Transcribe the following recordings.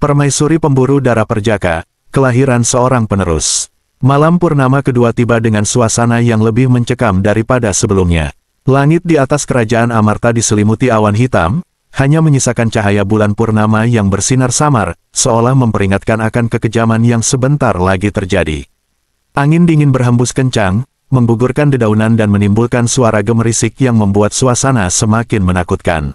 Permaisuri pemburu darah Perjaka, kelahiran seorang penerus. Malam purnama kedua tiba dengan suasana yang lebih mencekam daripada sebelumnya. Langit di atas kerajaan Amarta diselimuti awan hitam, hanya menyisakan cahaya bulan purnama yang bersinar samar, seolah memperingatkan akan kekejaman yang sebentar lagi terjadi. Angin dingin berhembus kencang, menggugurkan dedaunan dan menimbulkan suara gemerisik yang membuat suasana semakin menakutkan.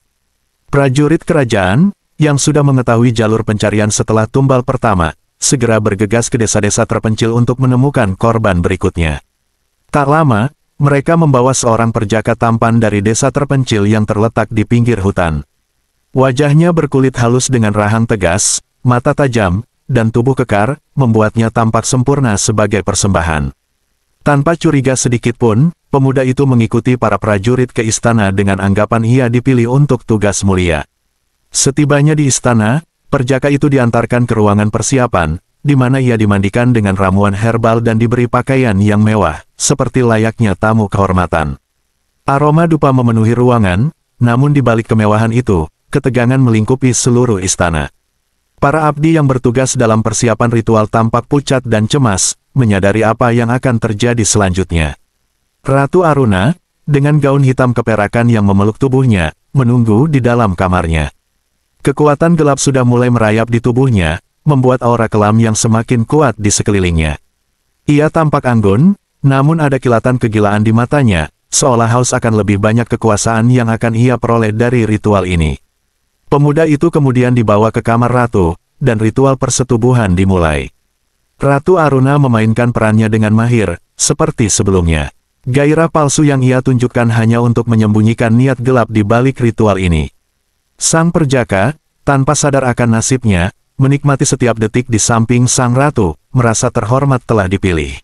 Prajurit kerajaan, yang sudah mengetahui jalur pencarian setelah tumbal pertama, segera bergegas ke desa-desa terpencil untuk menemukan korban berikutnya. Tak lama, mereka membawa seorang perjaka tampan dari desa terpencil yang terletak di pinggir hutan. Wajahnya berkulit halus dengan rahang tegas, mata tajam, dan tubuh kekar, membuatnya tampak sempurna sebagai persembahan. Tanpa curiga sedikit pun, pemuda itu mengikuti para prajurit ke istana dengan anggapan ia dipilih untuk tugas mulia. Setibanya di istana, perjaka itu diantarkan ke ruangan persiapan, di mana ia dimandikan dengan ramuan herbal dan diberi pakaian yang mewah, seperti layaknya tamu kehormatan. Aroma dupa memenuhi ruangan, namun di balik kemewahan itu, ketegangan melingkupi seluruh istana. Para abdi yang bertugas dalam persiapan ritual tampak pucat dan cemas, menyadari apa yang akan terjadi selanjutnya. Ratu Aruna, dengan gaun hitam keperakan yang memeluk tubuhnya, menunggu di dalam kamarnya. Kekuatan gelap sudah mulai merayap di tubuhnya, membuat aura kelam yang semakin kuat di sekelilingnya. Ia tampak anggun, namun ada kilatan kegilaan di matanya, seolah haus akan lebih banyak kekuasaan yang akan ia peroleh dari ritual ini. Pemuda itu kemudian dibawa ke kamar ratu, dan ritual persetubuhan dimulai. Ratu Aruna memainkan perannya dengan mahir, seperti sebelumnya. Gairah palsu yang ia tunjukkan hanya untuk menyembunyikan niat gelap di balik ritual ini. Sang perjaka, tanpa sadar akan nasibnya, menikmati setiap detik di samping sang ratu, merasa terhormat telah dipilih.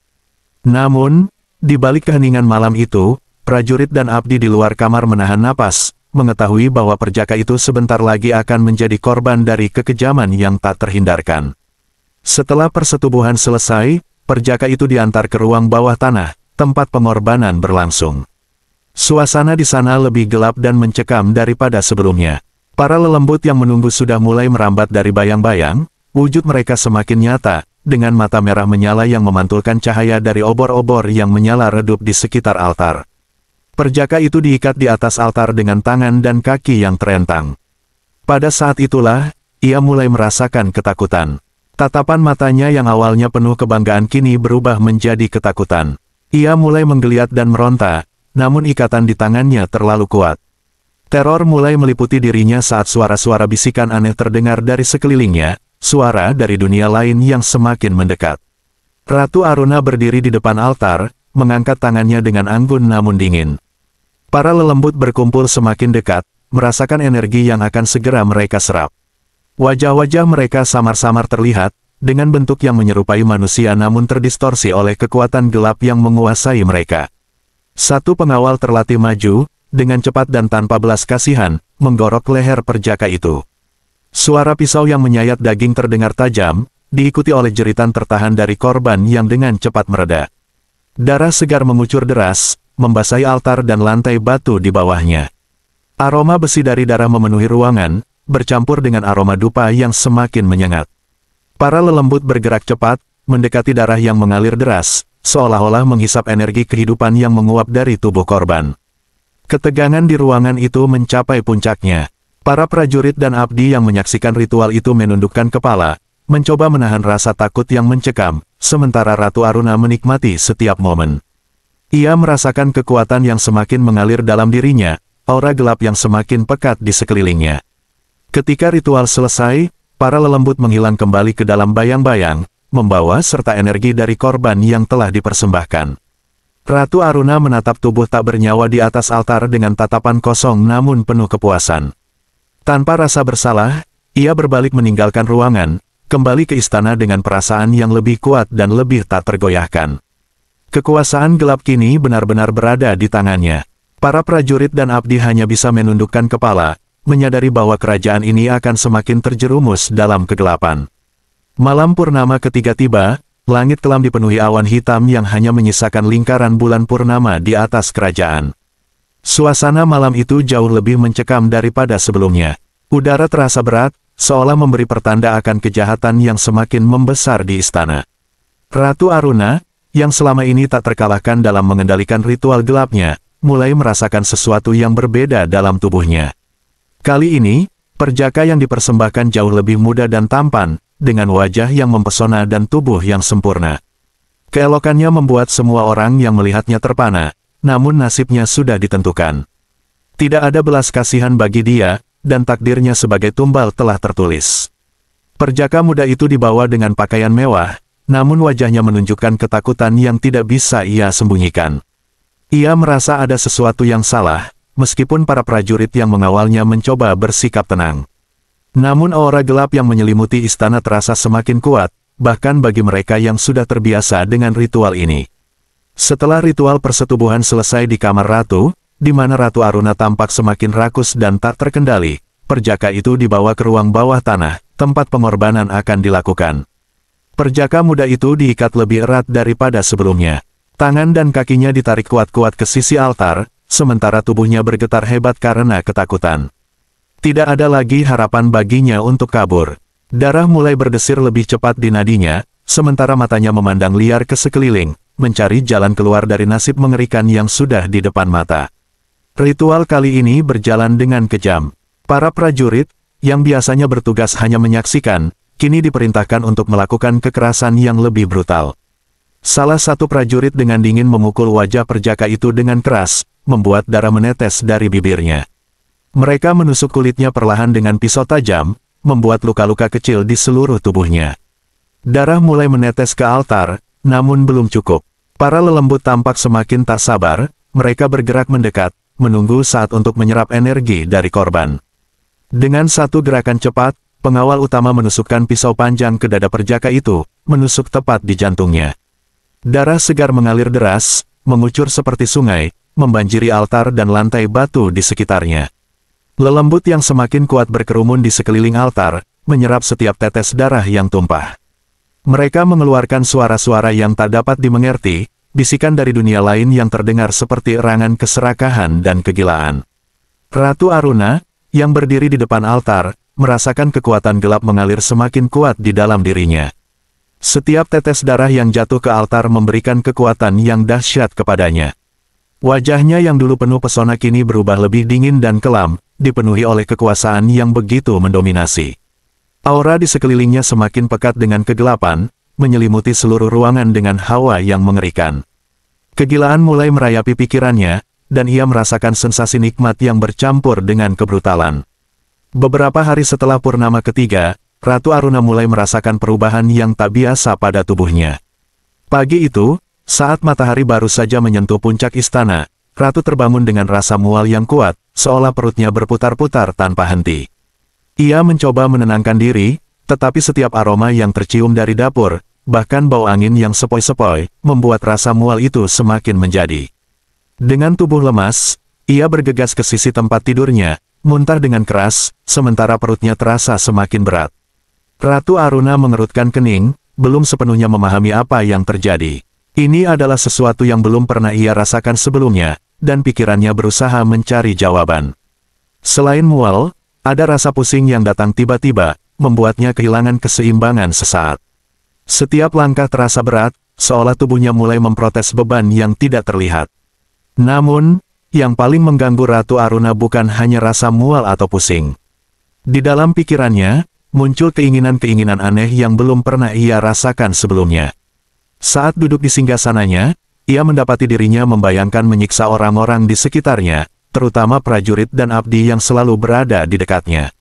Namun, di balik keheningan malam itu, prajurit dan abdi di luar kamar menahan napas, mengetahui bahwa perjaka itu sebentar lagi akan menjadi korban dari kekejaman yang tak terhindarkan. Setelah persetubuhan selesai, perjaka itu diantar ke ruang bawah tanah, tempat pengorbanan berlangsung. Suasana di sana lebih gelap dan mencekam daripada sebelumnya. Para lelembut yang menunggu sudah mulai merambat dari bayang-bayang, wujud mereka semakin nyata, dengan mata merah menyala yang memantulkan cahaya dari obor-obor yang menyala redup di sekitar altar. Perjaka itu diikat di atas altar dengan tangan dan kaki yang terentang. Pada saat itulah, ia mulai merasakan ketakutan. Tatapan matanya yang awalnya penuh kebanggaan kini berubah menjadi ketakutan. Ia mulai menggeliat dan meronta, namun ikatan di tangannya terlalu kuat. Teror mulai meliputi dirinya saat suara-suara bisikan aneh terdengar dari sekelilingnya, suara dari dunia lain yang semakin mendekat. Ratu Aruna berdiri di depan altar, mengangkat tangannya dengan anggun namun dingin. Para lelembut berkumpul semakin dekat, merasakan energi yang akan segera mereka serap. Wajah-wajah mereka samar-samar terlihat, dengan bentuk yang menyerupai manusia namun terdistorsi oleh kekuatan gelap yang menguasai mereka. Satu pengawal terlatih maju, dengan cepat dan tanpa belas kasihan, menggorok leher perjaka itu. Suara pisau yang menyayat daging terdengar tajam, diikuti oleh jeritan tertahan dari korban yang dengan cepat mereda. Darah segar mengucur deras, membasahi altar dan lantai batu di bawahnya. Aroma besi dari darah memenuhi ruangan, bercampur dengan aroma dupa yang semakin menyengat. Para lelembut bergerak cepat, mendekati darah yang mengalir deras, seolah-olah menghisap energi kehidupan yang menguap dari tubuh korban. Ketegangan di ruangan itu mencapai puncaknya. Para prajurit dan abdi yang menyaksikan ritual itu menundukkan kepala, mencoba menahan rasa takut yang mencekam, sementara Ratu Aruna menikmati setiap momen. Ia merasakan kekuatan yang semakin mengalir dalam dirinya, aura gelap yang semakin pekat di sekelilingnya. Ketika ritual selesai, para lelembut menghilang kembali ke dalam bayang-bayang, membawa serta energi dari korban yang telah dipersembahkan. Ratu Aruna menatap tubuh tak bernyawa di atas altar dengan tatapan kosong namun penuh kepuasan. Tanpa rasa bersalah, ia berbalik meninggalkan ruangan, kembali ke istana dengan perasaan yang lebih kuat dan lebih tak tergoyahkan. Kekuasaan gelap kini benar-benar berada di tangannya. Para prajurit dan abdi hanya bisa menundukkan kepala, menyadari bahwa kerajaan ini akan semakin terjerumus dalam kegelapan. Malam purnama ketiga tiba, langit kelam dipenuhi awan hitam yang hanya menyisakan lingkaran bulan purnama di atas kerajaan. Suasana malam itu jauh lebih mencekam daripada sebelumnya. Udara terasa berat, seolah memberi pertanda akan kejahatan yang semakin membesar di istana. Ratu Aruna, yang selama ini tak terkalahkan dalam mengendalikan ritual gelapnya, mulai merasakan sesuatu yang berbeda dalam tubuhnya. Kali ini, perjaka yang dipersembahkan jauh lebih muda dan tampan, dengan wajah yang mempesona dan tubuh yang sempurna. Keelokannya membuat semua orang yang melihatnya terpana, namun nasibnya sudah ditentukan. Tidak ada belas kasihan bagi dia, dan takdirnya sebagai tumbal telah tertulis. Perjaka muda itu dibawa dengan pakaian mewah, namun wajahnya menunjukkan ketakutan yang tidak bisa ia sembunyikan. Ia merasa ada sesuatu yang salah, meskipun para prajurit yang mengawalnya mencoba bersikap tenang. Namun aura gelap yang menyelimuti istana terasa semakin kuat, bahkan bagi mereka yang sudah terbiasa dengan ritual ini. Setelah ritual persetubuhan selesai di kamar ratu, di mana Ratu Aruna tampak semakin rakus dan tak terkendali, perjaka itu dibawa ke ruang bawah tanah, tempat pengorbanan akan dilakukan. Perjaka muda itu diikat lebih erat daripada sebelumnya. Tangan dan kakinya ditarik kuat-kuat ke sisi altar, sementara tubuhnya bergetar hebat karena ketakutan. Tidak ada lagi harapan baginya untuk kabur. Darah mulai berdesir lebih cepat di nadinya, sementara matanya memandang liar ke sekeliling, mencari jalan keluar dari nasib mengerikan yang sudah di depan mata. Ritual kali ini berjalan dengan kejam. Para prajurit, yang biasanya bertugas hanya menyaksikan, kini diperintahkan untuk melakukan kekerasan yang lebih brutal. Salah satu prajurit dengan dingin memukul wajah perjaka itu dengan keras, membuat darah menetes dari bibirnya. Mereka menusuk kulitnya perlahan dengan pisau tajam, membuat luka-luka kecil di seluruh tubuhnya. Darah mulai menetes ke altar, namun belum cukup. Para lelembut tampak semakin tak sabar, mereka bergerak mendekat, menunggu saat untuk menyerap energi dari korban. Dengan satu gerakan cepat, pengawal utama menusukkan pisau panjang ke dada perjaka itu, menusuk tepat di jantungnya. Darah segar mengalir deras, mengucur seperti sungai, membanjiri altar dan lantai batu di sekitarnya. Lelembut yang semakin kuat berkerumun di sekeliling altar, menyerap setiap tetes darah yang tumpah. Mereka mengeluarkan suara-suara yang tak dapat dimengerti, bisikan dari dunia lain yang terdengar seperti erangan keserakahan dan kegilaan. Ratu Aruna, yang berdiri di depan altar, merasakan kekuatan gelap mengalir semakin kuat di dalam dirinya. Setiap tetes darah yang jatuh ke altar memberikan kekuatan yang dahsyat kepadanya. Wajahnya yang dulu penuh pesona kini berubah lebih dingin dan kelam, dipenuhi oleh kekuasaan yang begitu mendominasi. Aura di sekelilingnya semakin pekat dengan kegelapan, menyelimuti seluruh ruangan dengan hawa yang mengerikan. Kegilaan mulai merayapi pikirannya, dan ia merasakan sensasi nikmat yang bercampur dengan kebrutalan. Beberapa hari setelah purnama ketiga, Ratu Aruna mulai merasakan perubahan yang tak biasa pada tubuhnya. Pagi itu, saat matahari baru saja menyentuh puncak istana, Ratu terbangun dengan rasa mual yang kuat, seolah perutnya berputar-putar tanpa henti. Ia mencoba menenangkan diri, tetapi setiap aroma yang tercium dari dapur, bahkan bau angin yang sepoi-sepoi, membuat rasa mual itu semakin menjadi. Dengan tubuh lemas, ia bergegas ke sisi tempat tidurnya, muntah dengan keras, sementara perutnya terasa semakin berat. Ratu Aruna mengerutkan kening, belum sepenuhnya memahami apa yang terjadi. Ini adalah sesuatu yang belum pernah ia rasakan sebelumnya, dan pikirannya berusaha mencari jawaban. Selain mual, ada rasa pusing yang datang tiba-tiba, membuatnya kehilangan keseimbangan sesaat. Setiap langkah terasa berat, seolah tubuhnya mulai memprotes beban yang tidak terlihat. Namun, yang paling mengganggu Ratu Aruna bukan hanya rasa mual atau pusing. Di dalam pikirannya, muncul keinginan-keinginan aneh yang belum pernah ia rasakan sebelumnya. Saat duduk di singgasananya, ia mendapati dirinya membayangkan menyiksa orang-orang di sekitarnya, terutama prajurit dan abdi yang selalu berada di dekatnya.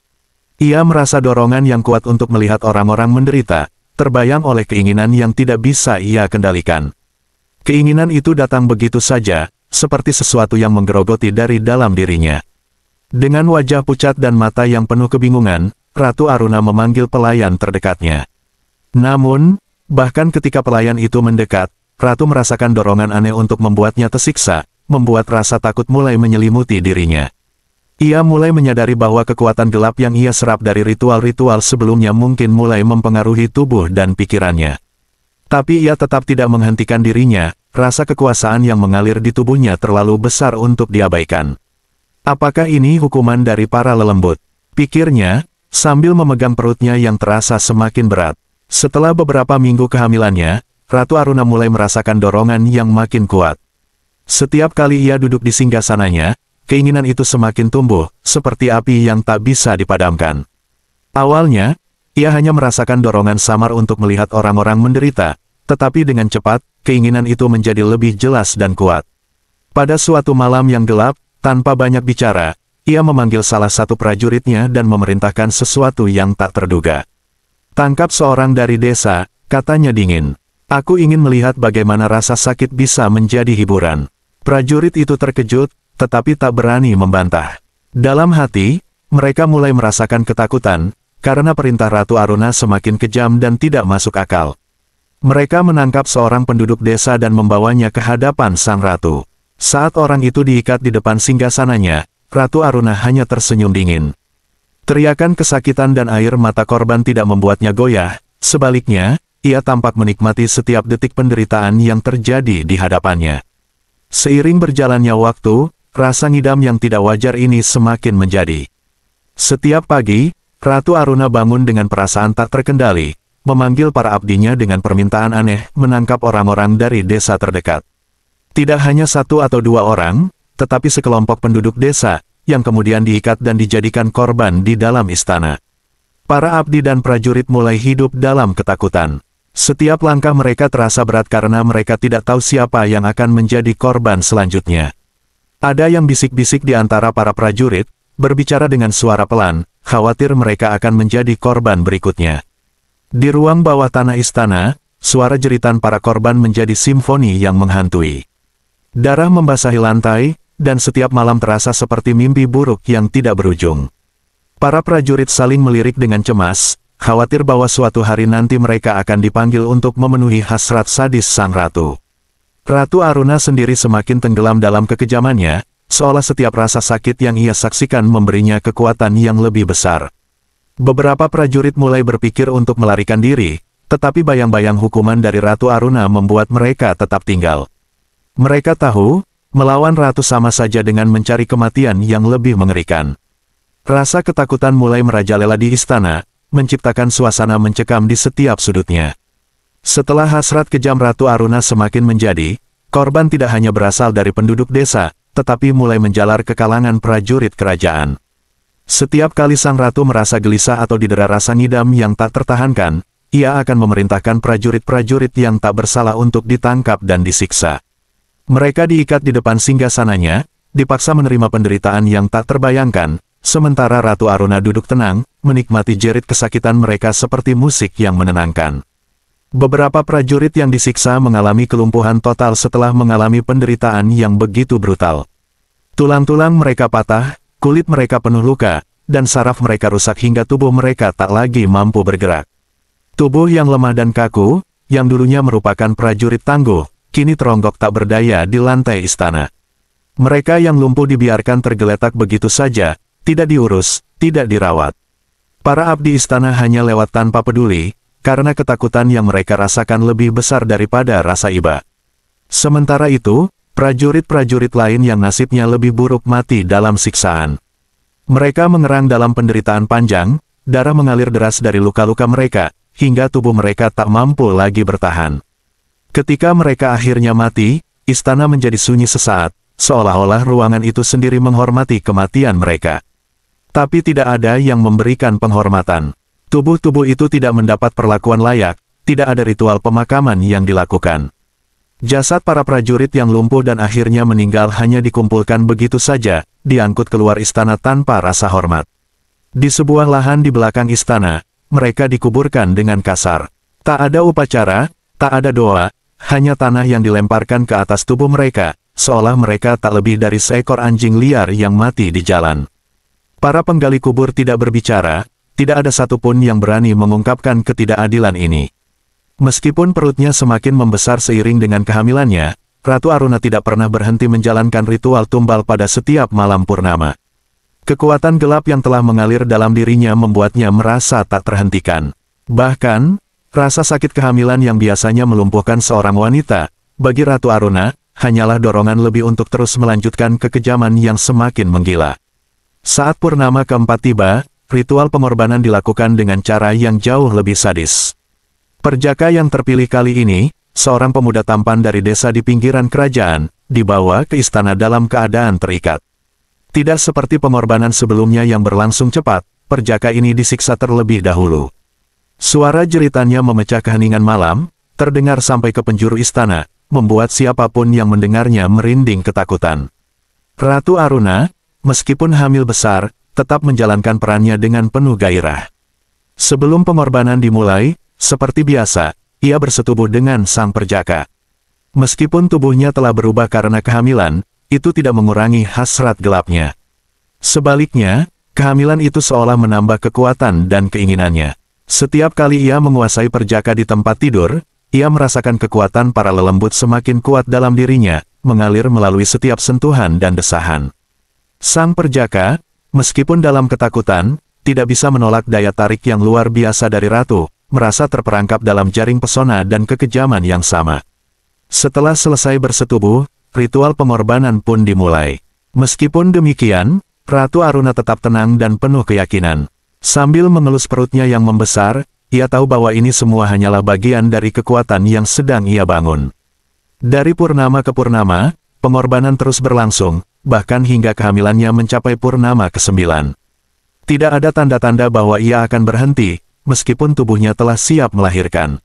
Ia merasa dorongan yang kuat untuk melihat orang-orang menderita, terbayang oleh keinginan yang tidak bisa ia kendalikan. Keinginan itu datang begitu saja, seperti sesuatu yang menggerogoti dari dalam dirinya. Dengan wajah pucat dan mata yang penuh kebingungan, Ratu Aruna memanggil pelayan terdekatnya. Namun, bahkan ketika pelayan itu mendekat, Ratu merasakan dorongan aneh untuk membuatnya tersiksa, membuat rasa takut mulai menyelimuti dirinya. Ia mulai menyadari bahwa kekuatan gelap yang ia serap dari ritual-ritual sebelumnya mungkin mulai mempengaruhi tubuh dan pikirannya. Tapi ia tetap tidak menghentikan dirinya, rasa kekuasaan yang mengalir di tubuhnya terlalu besar untuk diabaikan. Apakah ini hukuman dari para lelembut? Pikirnya, sambil memegang perutnya yang terasa semakin berat. Setelah beberapa minggu kehamilannya, Ratu Aruna mulai merasakan dorongan yang makin kuat. Setiap kali ia duduk di singgasananya, keinginan itu semakin tumbuh, seperti api yang tak bisa dipadamkan. Awalnya, ia hanya merasakan dorongan samar untuk melihat orang-orang menderita, tetapi dengan cepat, keinginan itu menjadi lebih jelas dan kuat. Pada suatu malam yang gelap, tanpa banyak bicara, ia memanggil salah satu prajuritnya dan memerintahkan sesuatu yang tak terduga. "Tangkap seorang dari desa," katanya dingin. "Aku ingin melihat bagaimana rasa sakit bisa menjadi hiburan." Prajurit itu terkejut, tetapi tak berani membantah. Dalam hati, mereka mulai merasakan ketakutan, karena perintah Ratu Aruna semakin kejam dan tidak masuk akal. Mereka menangkap seorang penduduk desa dan membawanya ke hadapan sang ratu. Saat orang itu diikat di depan singgasananya, Ratu Aruna hanya tersenyum dingin. Teriakan kesakitan dan air mata korban tidak membuatnya goyah, sebaliknya, ia tampak menikmati setiap detik penderitaan yang terjadi di hadapannya. Seiring berjalannya waktu, rasa ngidam yang tidak wajar ini semakin menjadi. Setiap pagi, Ratu Aruna bangun dengan perasaan tak terkendali, memanggil para abdinya dengan permintaan aneh menangkap orang-orang dari desa terdekat. Tidak hanya satu atau dua orang, tetapi sekelompok penduduk desa, yang kemudian diikat dan dijadikan korban di dalam istana. Para abdi dan prajurit mulai hidup dalam ketakutan. Setiap langkah mereka terasa berat karena mereka tidak tahu siapa yang akan menjadi korban selanjutnya. Ada yang bisik-bisik di antara para prajurit, berbicara dengan suara pelan, khawatir mereka akan menjadi korban berikutnya. Di ruang bawah tanah istana, suara jeritan para korban menjadi simfoni yang menghantui. Darah membasahi lantai, dan setiap malam terasa seperti mimpi buruk yang tidak berujung. Para prajurit saling melirik dengan cemas, khawatir bahwa suatu hari nanti mereka akan dipanggil untuk memenuhi hasrat sadis sang ratu. Ratu Aruna sendiri semakin tenggelam dalam kekejamannya, seolah setiap rasa sakit yang ia saksikan memberinya kekuatan yang lebih besar. Beberapa prajurit mulai berpikir untuk melarikan diri, tetapi bayang-bayang hukuman dari Ratu Aruna membuat mereka tetap tinggal. Mereka tahu, melawan ratu sama saja dengan mencari kematian yang lebih mengerikan. Rasa ketakutan mulai merajalela di istana, menciptakan suasana mencekam di setiap sudutnya. Setelah hasrat kejam Ratu Aruna semakin menjadi, korban tidak hanya berasal dari penduduk desa, tetapi mulai menjalar ke kalangan prajurit kerajaan. Setiap kali sang ratu merasa gelisah atau didera rasa ngidam yang tak tertahankan, ia akan memerintahkan prajurit-prajurit yang tak bersalah untuk ditangkap dan disiksa. Mereka diikat di depan singgasananya, dipaksa menerima penderitaan yang tak terbayangkan, sementara Ratu Aruna duduk tenang, menikmati jerit kesakitan mereka seperti musik yang menenangkan. Beberapa prajurit yang disiksa mengalami kelumpuhan total setelah mengalami penderitaan yang begitu brutal. Tulang-tulang mereka patah, kulit mereka penuh luka, dan saraf mereka rusak hingga tubuh mereka tak lagi mampu bergerak. Tubuh yang lemah dan kaku, yang dulunya merupakan prajurit tangguh, kini teronggok tak berdaya di lantai istana. Mereka yang lumpuh dibiarkan tergeletak begitu saja, tidak diurus, tidak dirawat. Para abdi istana hanya lewat tanpa peduli, karena ketakutan yang mereka rasakan lebih besar daripada rasa iba. Sementara itu, prajurit-prajurit lain yang nasibnya lebih buruk mati dalam siksaan. Mereka mengerang dalam penderitaan panjang, darah mengalir deras dari luka-luka mereka, hingga tubuh mereka tak mampu lagi bertahan. Ketika mereka akhirnya mati, istana menjadi sunyi sesaat, seolah-olah ruangan itu sendiri menghormati kematian mereka. Tapi tidak ada yang memberikan penghormatan. Tubuh-tubuh itu tidak mendapat perlakuan layak, tidak ada ritual pemakaman yang dilakukan. Jasad para prajurit yang lumpuh dan akhirnya meninggal hanya dikumpulkan begitu saja, diangkut keluar istana tanpa rasa hormat. Di sebuah lahan di belakang istana, mereka dikuburkan dengan kasar. Tak ada upacara, tak ada doa, hanya tanah yang dilemparkan ke atas tubuh mereka, seolah mereka tak lebih dari seekor anjing liar yang mati di jalan. Para penggali kubur tidak berbicara, tidak ada satupun yang berani mengungkapkan ketidakadilan ini. Meskipun perutnya semakin membesar seiring dengan kehamilannya, Ratu Aruna tidak pernah berhenti menjalankan ritual tumbal pada setiap malam purnama. Kekuatan gelap yang telah mengalir dalam dirinya membuatnya merasa tak terhentikan. Bahkan, rasa sakit kehamilan yang biasanya melumpuhkan seorang wanita, bagi Ratu Aruna, hanyalah dorongan lebih untuk terus melanjutkan kekejaman yang semakin menggila. Saat purnama keempat tiba, ritual pengorbanan dilakukan dengan cara yang jauh lebih sadis. Perjaka yang terpilih kali ini, seorang pemuda tampan dari desa di pinggiran kerajaan, dibawa ke istana dalam keadaan terikat. Tidak seperti pengorbanan sebelumnya yang berlangsung cepat, perjaka ini disiksa terlebih dahulu. Suara jeritannya memecah keheningan malam, terdengar sampai ke penjuru istana, membuat siapapun yang mendengarnya merinding ketakutan. Ratu Aruna, meskipun hamil besar, tetap menjalankan perannya dengan penuh gairah. Sebelum pengorbanan dimulai, seperti biasa, ia bersetubuh dengan sang perjaka. Meskipun tubuhnya telah berubah karena kehamilan, itu tidak mengurangi hasrat gelapnya. Sebaliknya, kehamilan itu seolah menambah kekuatan dan keinginannya. Setiap kali ia menguasai perjaka di tempat tidur, ia merasakan kekuatan para lelembut semakin kuat dalam dirinya, mengalir melalui setiap sentuhan dan desahan. Sang perjaka, meskipun dalam ketakutan, tidak bisa menolak daya tarik yang luar biasa dari ratu, merasa terperangkap dalam jaring pesona dan kekejaman yang sama. Setelah selesai bersetubuh, ritual pengorbanan pun dimulai. Meskipun demikian, Ratu Aruna tetap tenang dan penuh keyakinan. Sambil mengelus perutnya yang membesar, ia tahu bahwa ini semua hanyalah bagian dari kekuatan yang sedang ia bangun. Dari purnama ke purnama, pengorbanan terus berlangsung, bahkan hingga kehamilannya mencapai purnama ke-9. Tidak ada tanda-tanda bahwa ia akan berhenti, meskipun tubuhnya telah siap melahirkan.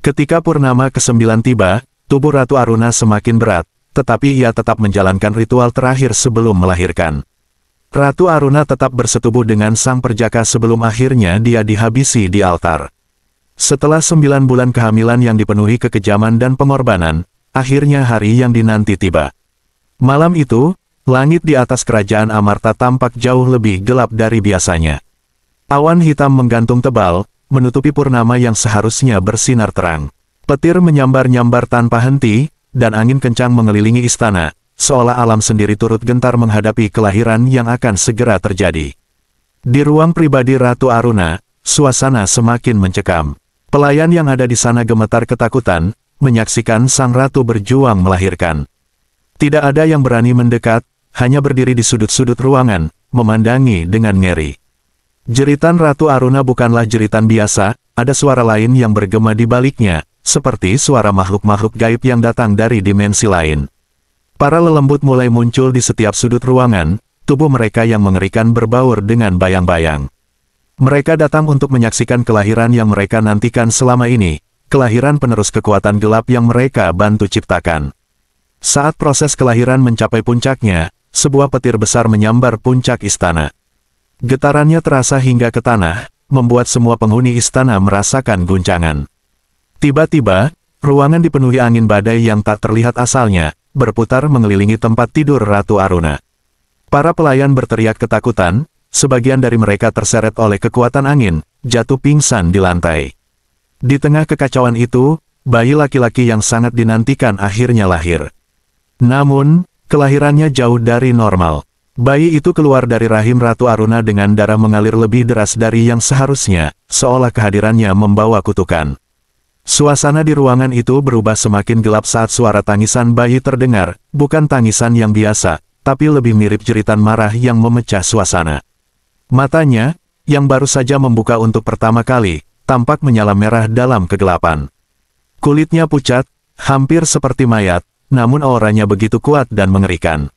Ketika purnama ke-9 tiba, tubuh Ratu Aruna semakin berat, tetapi ia tetap menjalankan ritual terakhir sebelum melahirkan. Ratu Aruna tetap bersetubuh dengan sang perjaka sebelum akhirnya dia dihabisi di altar. Setelah 9 bulan kehamilan yang dipenuhi kekejaman dan pengorbanan, akhirnya hari yang dinanti tiba. Malam itu, langit di atas kerajaan Amarta tampak jauh lebih gelap dari biasanya. Awan hitam menggantung tebal, menutupi purnama yang seharusnya bersinar terang. Petir menyambar-nyambar tanpa henti, dan angin kencang mengelilingi istana, seolah alam sendiri turut gentar menghadapi kelahiran yang akan segera terjadi. Di ruang pribadi Ratu Aruna, suasana semakin mencekam. Pelayan yang ada di sana gemetar ketakutan, menyaksikan sang ratu berjuang melahirkan. Tidak ada yang berani mendekat, hanya berdiri di sudut-sudut ruangan, memandangi dengan ngeri. Jeritan Ratu Aruna bukanlah jeritan biasa, ada suara lain yang bergema di baliknya, seperti suara makhluk-makhluk gaib yang datang dari dimensi lain. Para lelembut mulai muncul di setiap sudut ruangan, tubuh mereka yang mengerikan berbaur dengan bayang-bayang. Mereka datang untuk menyaksikan kelahiran yang mereka nantikan selama ini, kelahiran penerus kekuatan gelap yang mereka bantu ciptakan. Saat proses kelahiran mencapai puncaknya, sebuah petir besar menyambar puncak istana. Getarannya terasa hingga ke tanah, membuat semua penghuni istana merasakan guncangan. Tiba-tiba, ruangan dipenuhi angin badai yang tak terlihat asalnya, berputar mengelilingi tempat tidur Ratu Aruna. Para pelayan berteriak ketakutan, sebagian dari mereka terseret oleh kekuatan angin, jatuh pingsan di lantai. Di tengah kekacauan itu, bayi laki-laki yang sangat dinantikan akhirnya lahir. Namun, kelahirannya jauh dari normal. Bayi itu keluar dari rahim Ratu Aruna dengan darah mengalir lebih deras dari yang seharusnya, seolah kehadirannya membawa kutukan. Suasana di ruangan itu berubah semakin gelap saat suara tangisan bayi terdengar, bukan tangisan yang biasa, tapi lebih mirip jeritan marah yang memecah suasana. Matanya, yang baru saja membuka untuk pertama kali, tampak menyala merah dalam kegelapan. Kulitnya pucat, hampir seperti mayat, namun auranya begitu kuat dan mengerikan.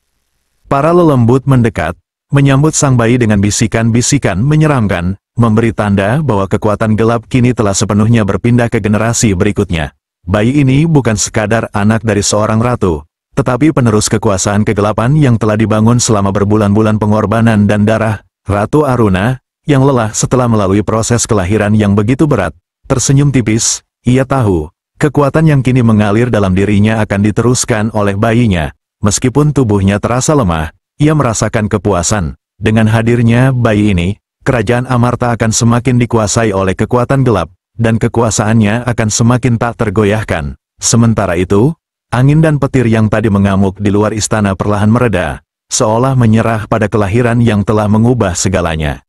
Para lelembut mendekat, menyambut sang bayi dengan bisikan-bisikan menyeramkan, memberi tanda bahwa kekuatan gelap kini telah sepenuhnya berpindah ke generasi berikutnya. Bayi ini bukan sekadar anak dari seorang ratu, tetapi penerus kekuasaan kegelapan yang telah dibangun selama berbulan-bulan pengorbanan dan darah. Ratu Aruna, yang lelah setelah melalui proses kelahiran yang begitu berat, tersenyum tipis. Ia tahu, kekuatan yang kini mengalir dalam dirinya akan diteruskan oleh bayinya. Meskipun tubuhnya terasa lemah, ia merasakan kepuasan. Dengan hadirnya bayi ini, kerajaan Amarta akan semakin dikuasai oleh kekuatan gelap, dan kekuasaannya akan semakin tak tergoyahkan. Sementara itu, angin dan petir yang tadi mengamuk di luar istana perlahan mereda, seolah menyerah pada kelahiran yang telah mengubah segalanya.